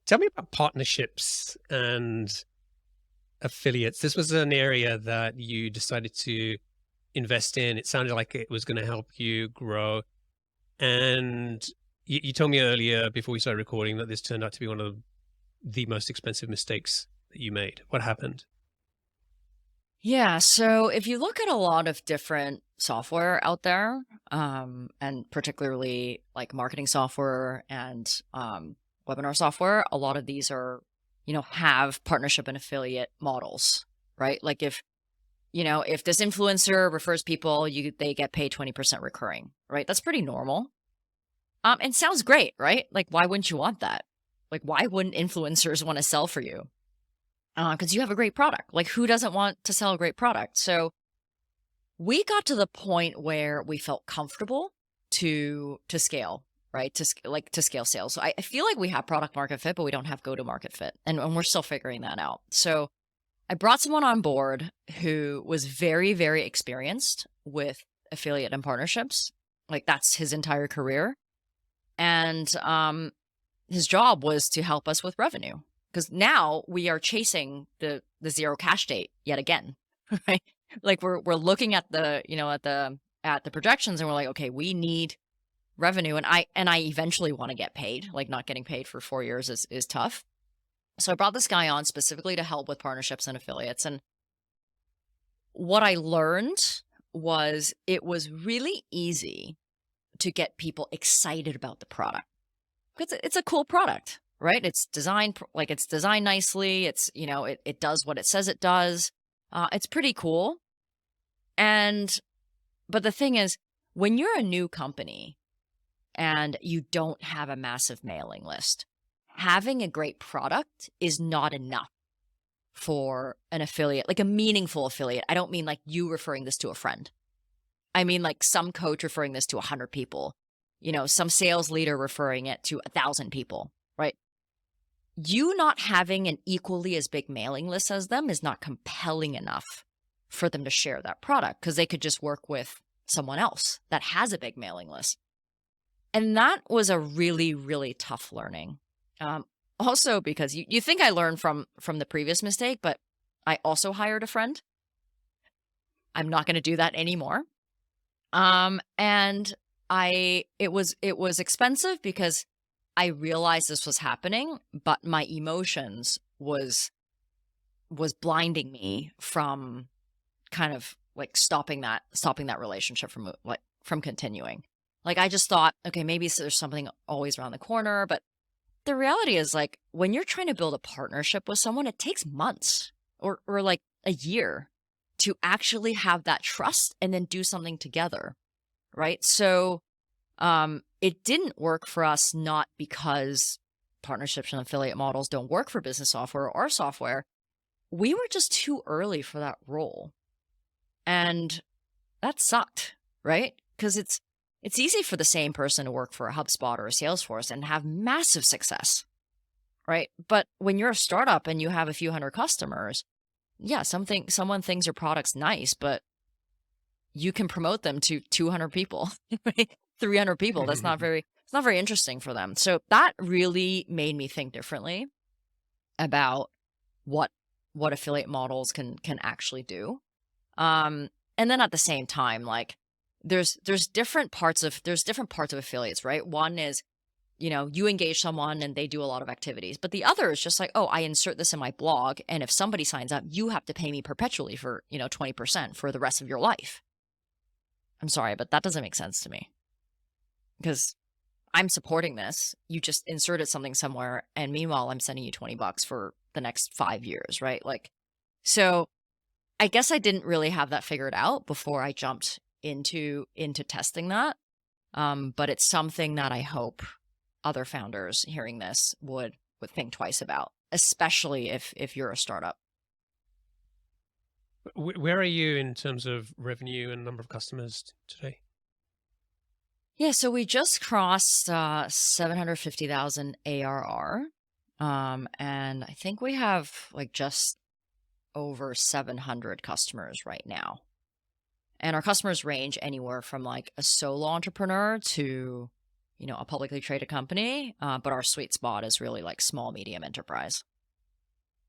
Tell me about partnerships and affiliates. This was an area that you decided to invest in. It sounded like it was going to help you grow. And you told me earlier before we started recording that this turned out to be one of the most expensive mistakes that you made. What happened? Yeah. So if you look at a lot of different software out there, and particularly like marketing software and webinar software, a lot of these are, have partnership and affiliate models, right? Like if this influencer refers people, they get paid 20% recurring, right? That's pretty normal. And sounds great, right? Like, why wouldn't you want that? Like, why wouldn't influencers want to sell for you? Because you have a great product. Like, who doesn't want to sell a great product? So we got to the point where we felt comfortable to scale, right? To scale sales. So I feel like we have product market fit, but we don't have go to market fit, and we're still figuring that out. So I brought someone on board who was very, very experienced with affiliate and partnerships. Like that's his entire career, and his job was to help us with revenue because now we are chasing the zero cash date yet again, right? Like we're looking at the projections and we're like, okay, we need revenue, and I eventually want to get paid. Like not getting paid for 4 years is tough. So I brought this guy on specifically to help with partnerships and affiliates. And what I learned was it was really easy to get people excited about the product. It's a cool product, right? It's designed nicely. It does what it says it does. It's pretty cool. But the thing is, when you're a new company and you don't have a massive mailing list, having a great product is not enough for an affiliate, like a meaningful affiliate. I don't mean like you referring this to a friend. I mean like some coach referring this to 100 people, some sales leader referring it to 1,000 people, right? You not having an equally as big mailing list as them is not compelling enough for them to share that product because they could just work with someone else that has a big mailing list. And that was a really, really tough learning. Also because you think I learned from the previous mistake, but I also hired a friend. I'm not going to do that anymore. And it was expensive because I realized this was happening, but my emotions was blinding me from kind of like stopping that relationship from continuing. Like I just thought, okay, maybe there's something always around the corner, but the reality is like when you're trying to build a partnership with someone, it takes months or like a year to actually have that trust and then do something together. Right. So it didn't work for us, not because partnerships and affiliate models don't work for business software or software. We were just too early for that role. And that sucked, right? Because it's easy for the same person to work for a HubSpot or a Salesforce and have massive success, right? But when you're a startup and you have a few hundred customers, yeah, someone thinks your product's nice, but you can promote them to 200 people, right? 300 people. It's not very interesting for them. So that really made me think differently about what affiliate models can actually do. And then at the same time, like there's different parts of affiliates, right? One is, you engage someone and they do a lot of activities, but the other is just like, oh, I insert this in my blog, and if somebody signs up, you have to pay me perpetually for 20% for the rest of your life. I'm sorry, but that doesn't make sense to me because I'm supporting this. You just inserted something somewhere, and meanwhile, I'm sending you $20 for the next 5 years, right? Like, so I guess I didn't really have that figured out before I jumped into testing that. But it's something that I hope other founders hearing this would think twice about, especially if you're a startup. Where are you in terms of revenue and number of customers today? Yeah, so we just crossed 750,000 ARR. And I think we have like just over 700 customers right now. And our customers range anywhere from like a solo entrepreneur to a publicly traded company, but our sweet spot is really like small, medium enterprise.